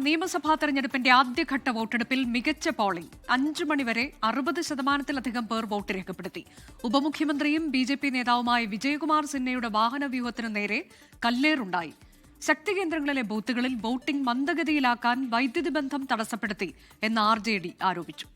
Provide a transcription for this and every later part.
നിയമസഭാ തെരഞ്ഞെടുപ്പിന്റെ ആദ്യഘട്ട വോട്ടെടുപ്പിൽ മികച്ച പോളിംഗ് 5 മണിവരെ 60% പേർ വോട്ട് രേഖപ്പെടുത്തി. ഉപമുഖ്യമന്ത്രിയും BJP നേതാവുമായ വിജയകുമാർ സിൻഹയുടെ വാഹനവ്യൂഹത്തിനു നേരെ കല്ലേറുണ്ടായി. ശക്തി കേന്ദ്രങ്ങളിലെ ബൂത്തുകളിൽ വോട്ടിംഗ് മന്ദഗതിയിലാക്കാൻ വൈദ്യുതി ബന്ധം തടസ്സപ്പെടുത്തി എന്ന് RJD ആരോപിച്ചു.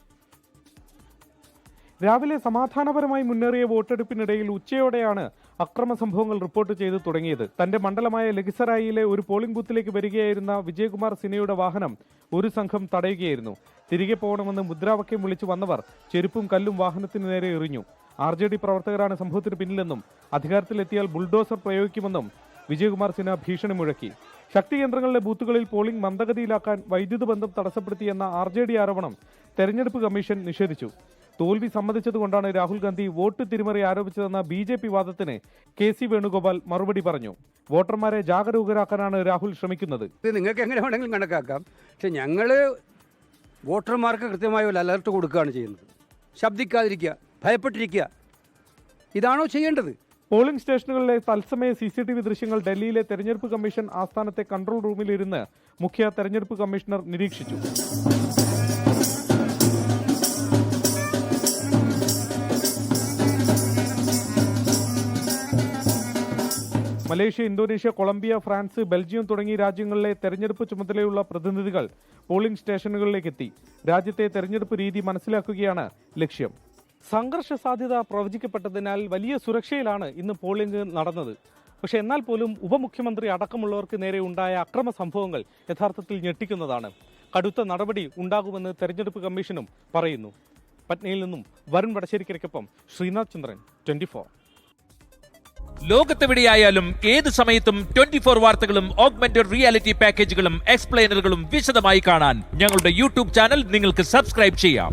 രാവിലെ സമാധാനപരമായി മുന്നേറിയ വോട്ടെടുപ്പിനിടയിൽ ഉച്ചയോടെയാണ് അക്രമ സംഭവങ്ങൾ റിപ്പോർട്ട് ചെയ്തു തുടങ്ങിയത്. തന്റെ മണ്ഡലമായ ലഖിസറായിലെ ഒരു പോളിംഗ് ബൂത്തിലേക്ക് വരികയായിരുന്ന വിജയകുമാർ സിൻഹയുടെ വാഹനം ഒരു സംഘം തടയുകയായിരുന്നു. തിരികെ പോകണമെന്ന് മുദ്രാവാക്യം വിളിച്ചു വന്നവർ ചെരുപ്പും കല്ലും വാഹനത്തിന് നേരെ എറിഞ്ഞു. RJD പ്രവർത്തകരാണ് സംഭവത്തിന് പിന്നിലെന്നും അധികാരത്തിലെത്തിയാൽ ബുൾഡോസർ പ്രയോഗിക്കുമെന്നും വിജയകുമാർ സിൻഹ ഭീഷണി മുഴക്കി. ശക്തി കേന്ദ്രങ്ങളിലെ ബൂത്തുകളിൽ പോളിംഗ് മന്ദഗതിയിലാക്കാൻ വൈദ്യുത ബന്ധം തടസ്സപ്പെടുത്തിയെന്ന RJD ആരോപണം തെരഞ്ഞെടുപ്പ് കമ്മീഷൻ നിഷേധിച്ചു. തോൽവി സമ്മതിച്ചതുകൊണ്ടാണ് രാഹുൽ ഗാന്ധി വോട്ട് തിരിമറി ആരോപിച്ചതെന്ന BJP വാദത്തിന് KC വേണുഗോപാൽ മറുപടി പറഞ്ഞു. വോട്ടർമാരെ ജാഗരൂകരാക്കാനാണ് രാഹുൽ ശ്രമിക്കുന്നത്. നിങ്ങൾക്ക് എങ്ങനെ വേണമെങ്കിലും കണക്കാക്കാം, പക്ഷെ ഞങ്ങൾ വോട്ടർമാർക്ക് കൃത്യമായ ഒരു അലർട്ട് കൊടുക്കുകയാണ് ചെയ്യുന്നത്. ശബ്ദിക്കാതിരിക്കുക, ഭയപ്പെട്ടിരിക്കുക, ഇതാണോ ചെയ്യേണ്ടത്? പോളിംഗ് സ്റ്റേഷനുകളിലെ തത്സമയ CCTV ദൃശ്യങ്ങൾ ഡൽഹിയിലെ തെരഞ്ഞെടുപ്പ് കമ്മീഷൻ ആസ്ഥാനത്തെ കൺട്രോൾ റൂമിലിരുന്ന് മുഖ്യ തെരഞ്ഞെടുപ്പ് കമ്മീഷണർ നിരീക്ഷിച്ചു. Malaysia, Indonesia, Colombia, France, Belgium തുടങ്ങിയ രാജ്യങ്ങളിലെ തെരഞ്ഞെടുപ്പ് ചുമതലയുള്ള പ്രതിനിധികൾ പോളിംഗ് സ്റ്റേഷനുകളിലേക്ക് എത്തി. രാജ്യത്തെ തെരഞ്ഞെടുപ്പ് രീതി മനസ്സിലാക്കുകയാണ് ലക്ഷ്യം. സംഘർഷ സാധ്യത പ്രവചിക്കപ്പെട്ടതിനാൽ വലിയ സുരക്ഷയിലാണ് ഇന്ന് പോളിംഗ് നടന്നത്. പക്ഷേ എന്നാൽ പോലും ഉപമുഖ്യമന്ത്രി അടക്കമുള്ളവർക്ക് നേരെ ഉണ്ടായ അക്രമ സംഭവങ്ങൾ യഥാർത്ഥത്തിൽ ഞെട്ടിക്കുന്നതാണ്. കടുത്ത നടപടി ഉണ്ടാകുമെന്ന് തെരഞ്ഞെടുപ്പ് കമ്മീഷനും പറയുന്നു. പട്നയിൽ നിന്നും വരുൺ വടശ്ശേരിക്കൊപ്പം ശ്രീനാഥ് ചന്ദ്രൻ, 24. ലോകത്തെവിടെയായാലും ഏത് സമയത്തും 24 വാർത്തകളും ഓഗ്മെന്റഡ് റിയാലിറ്റി പാക്കേജുകളും എക്സ്പ്ലെയിനറുകളും വിശദമായി കാണാൻ ഞങ്ങളുടെ YouTube ചാനൽ നിങ്ങൾക്ക് സബ്സ്ക്രൈബ് ചെയ്യാം.